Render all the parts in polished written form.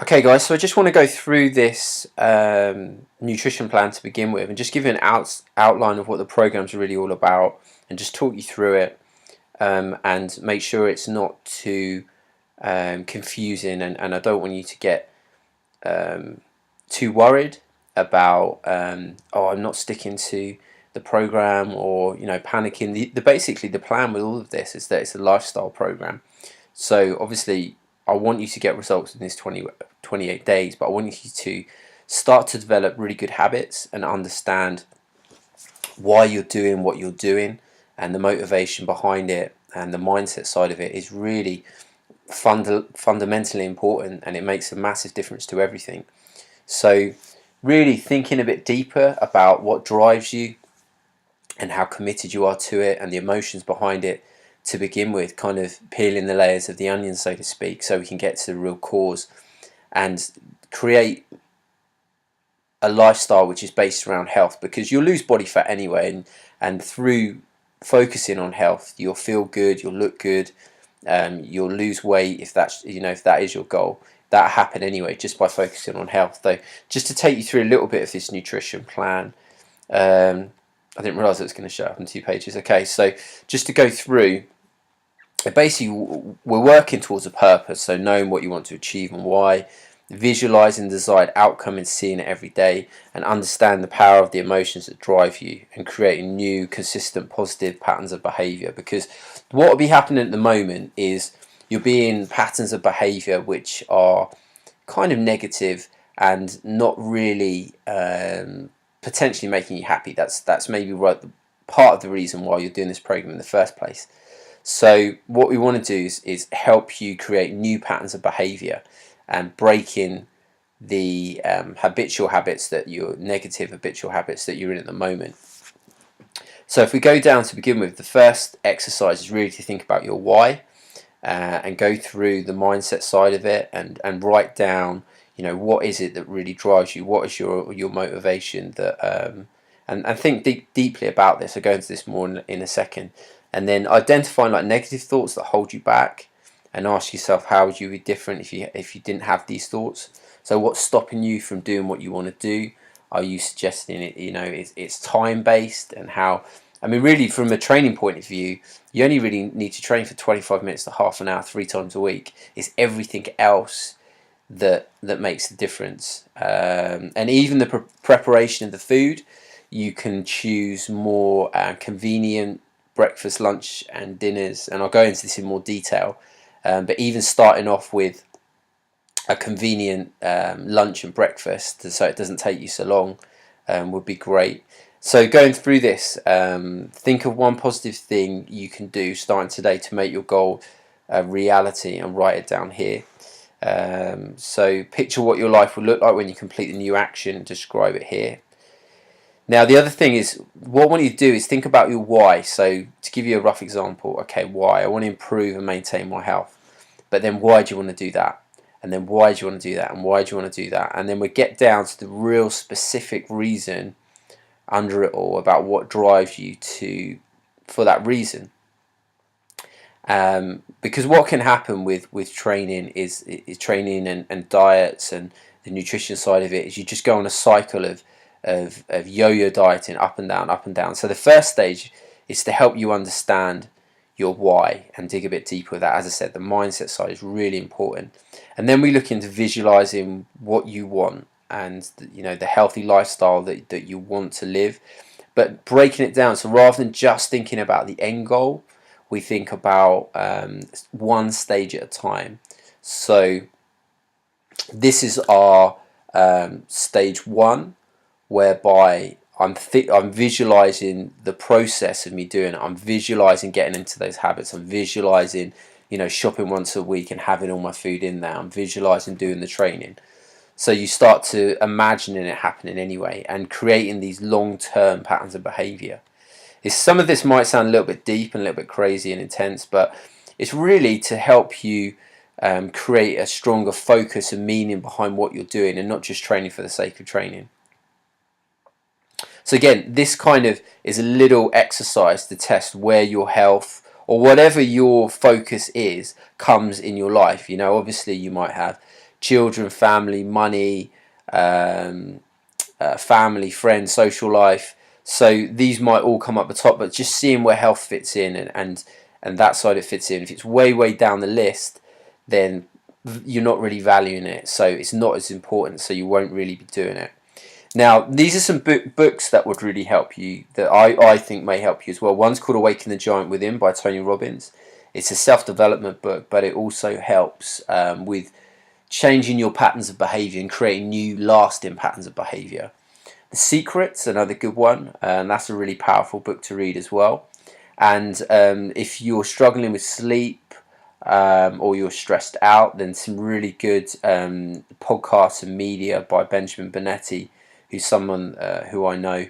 Okay guys, so I just want to go through this nutrition plan to begin with and just give you an outline of what the program's really all about and just talk you through it and make sure it's not too confusing, and I don't want you to get too worried about oh, I'm not sticking to the program, or panicking. Basically the plan with all of this is that it's a lifestyle program. So obviously I want you to get results in this 28 days, but I want you to start to develop really good habits and understand why you're doing what you're doing, and the motivation behind it and the mindset side of it is really fundamentally important, and it makes a massive difference to everything. So really thinking a bit deeper about what drives you and how committed you are to it and the emotions behind it to begin with, kind of peeling the layers of the onion, so to speak, so we can get to the real cause and create a lifestyle which is based around health, because you'll lose body fat anyway, and through focusing on health you'll feel good, you'll look good, you'll lose weight if that's if that is your goal. That happen anyway just by focusing on health. Though, just to take you through a little bit of this nutrition plan, I didn't realise it was going to show up on 2 pages. Okay, so just to go through, basically we're working towards a purpose, so knowing what you want to achieve and why, visualizing the desired outcome and seeing it every day, and understand the power of the emotions that drive you, and creating new consistent positive patterns of behavior. Because what will be happening at the moment is you'll be in patterns of behavior which are kind of negative and not really potentially making you happy. That's maybe part of the reason why you're doing this program in the first place. So what we want to do is help you create new patterns of behavior and breaking the habitual habits, that your negative habitual habits that you're in at the moment. So if we go down to begin with, the first exercise is really to think about your why, and go through the mindset side of it, and write down, what is it that really drives you, what is your motivation, that and think deeply about this. I'll go into this more in a second. And then identifying like negative thoughts that hold you back, and ask yourself, how would you be different if you didn't have these thoughts? So what's stopping you from doing what you want to do? Are you suggesting it's time based? And how, I mean, really from a training point of view, you only really need to train for 25 minutes to half an hour 3 times a week. It's everything else that makes the difference. And even the preparation of the food, you can choose more convenient breakfast, lunch and dinners, and I'll go into this in more detail, but even starting off with a convenient lunch and breakfast, so it doesn't take you so long, would be great. So going through this, think of one positive thing you can do starting today to make your goal a reality, and write it down here. So picture what your life will look like when you complete the new action, describe it here. Now the other thing is, what I want you to do is think about your why. So to give you a rough example, okay, why? I want to improve and maintain my health. But then why do you want to do that? And then why do you want to do that? And why do you want to do that? And then we get down to the real specific reason under it all, about what drives you for that reason. Because what can happen with training is training and diets and the nutrition side of it, is you just go on a cycle of yo-yo dieting, up and down, up and down. So the first stage is to help you understand your why and dig a bit deeper with that. As I said, the mindset side is really important. And then we look into visualizing what you want, and the healthy lifestyle that you want to live, but breaking it down. So rather than just thinking about the end goal, we think about one stage at a time. So this is our stage 1, whereby I'm visualizing the process of me doing it. I'm visualizing getting into those habits. I'm visualizing, shopping once a week and having all my food in there. I'm visualizing doing the training. So you start to imagining it happening anyway, and creating these long-term patterns of behavior. Some of this might sound a little bit deep and a little bit crazy and intense, but it's really to help you create a stronger focus and meaning behind what you're doing, and not just training for the sake of training. So again, this kind of is a little exercise to test where your health, or whatever your focus is, comes in your life. Obviously you might have children, family, money, family, friends, social life. So these might all come up the top, but just seeing where health fits in, and that side it fits in. If it's way down the list, then you're not really valuing it, so it's not as important, so you won't really be doing it. Now, these are some books that would really help you, that I think may help you as well. One's called Awaken the Giant Within by Tony Robbins. It's a self-development book, but it also helps with changing your patterns of behavior and creating new lasting patterns of behavior. The Secret's another good one, and that's a really powerful book to read as well. And if you're struggling with sleep, or you're stressed out, then some really good podcasts and media by Benjamin Bonetti, who's someone who I know,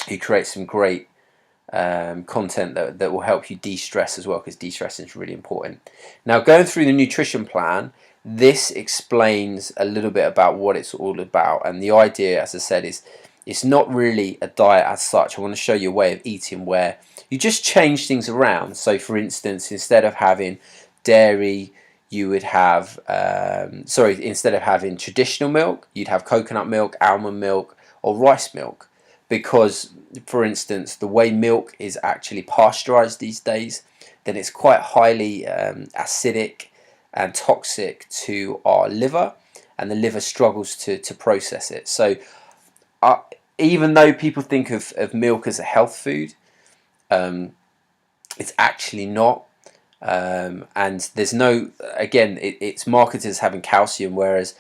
who creates some great content that will help you de-stress as well, because de-stressing is really important. Now, going through the nutrition plan, this explains a little bit about what it's all about, and the idea, as I said, is it's not really a diet as such. I want to show you a way of eating where you just change things around. So for instance, instead of having dairy, you would have instead of having traditional milk, you'd have coconut milk, almond milk, or rice milk, because for instance, the way milk is actually pasteurized these days, then it's quite highly acidic and toxic to our liver, and the liver struggles to process it. So even though people think of milk as a health food, it's actually not. And there's no, again, it's marketed as having calcium, whereas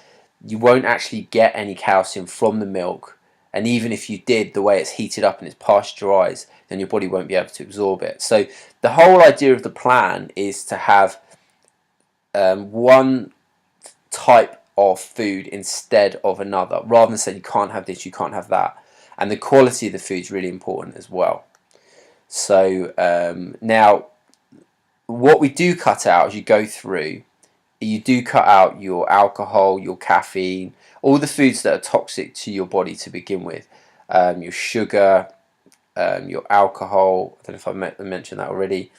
you won't actually get any calcium from the milk. And even if you did, the way it's heated up and it's pasteurized, then your body won't be able to absorb it. So the whole idea of the plan is to have one type of food instead of another, rather than saying you can't have this, you can't have that. And the quality of the food is really important as well. So now, what we do cut out as you go through, you do cut out your alcohol, your caffeine, all the foods that are toxic to your body to begin with, your sugar, your alcohol, I don't know if I mentioned that already,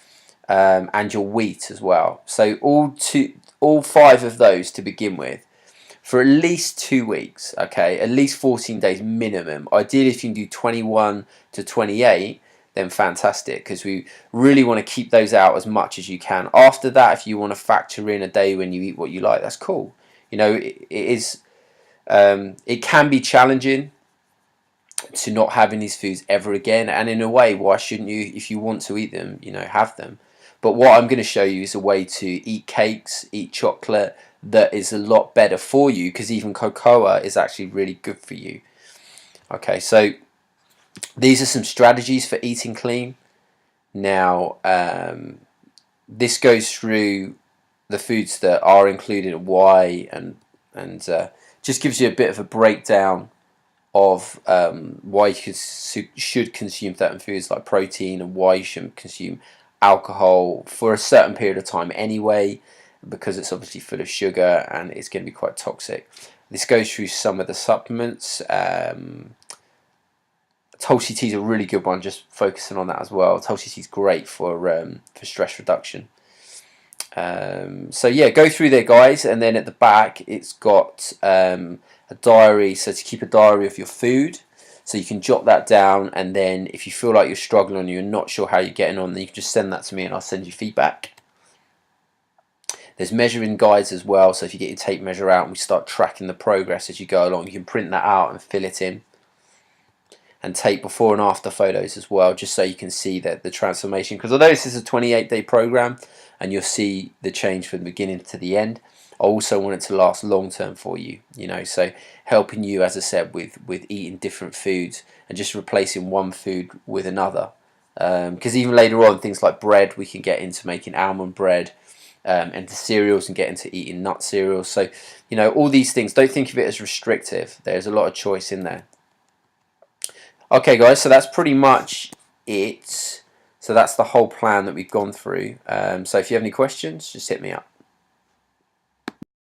and your wheat as well. So all 5 of those to begin with for at least 2 weeks, okay, at least 14 days minimum. Ideally, if you can do 21 to 28, then fantastic, because we really want to keep those out as much as you can. After that, if you want to factor in a day when you eat what you like, that's cool. You know, it can be challenging to not having these foods ever again, and in a way, why shouldn't you? If you want to eat them, you know, have them. But what I'm going to show you is a way to eat cakes, eat chocolate, that is a lot better for you, because even cocoa is actually really good for you. Okay, so these are some strategies for eating clean. Now, this goes through the foods that are included and why, and just gives you a bit of a breakdown of why you should consume certain foods like protein, and why you shouldn't consume alcohol for a certain period of time anyway, because it's obviously full of sugar and it's going to be quite toxic. This goes through some of the supplements. Tulsi tea is a really good one, just focusing on that as well. Tulsi tea is great for stress reduction. So yeah, go through there, guys, and then at the back it's got a diary, so to keep a diary of your food, so you can jot that down, and then if you feel like you're struggling and you're not sure how you're getting on, then you can just send that to me and I'll send you feedback. There's measuring guides as well, so if you get your tape measure out and we start tracking the progress as you go along, you can print that out and fill it in, and take before and after photos as well, just so you can see that the transformation, because although this is a 28-day program and you'll see the change from the beginning to the end, I also want it to last long term for you, you know, so helping you, as I said, with eating different foods and just replacing one food with another, because even later on, things like bread, we can get into making almond bread, into cereals, and get into eating nut cereals. So, you know, all these things, don't think of it as restrictive. There's a lot of choice in there. Okay, guys, so that's pretty much it. So that's the whole plan that we've gone through. So if you have any questions, just hit me up.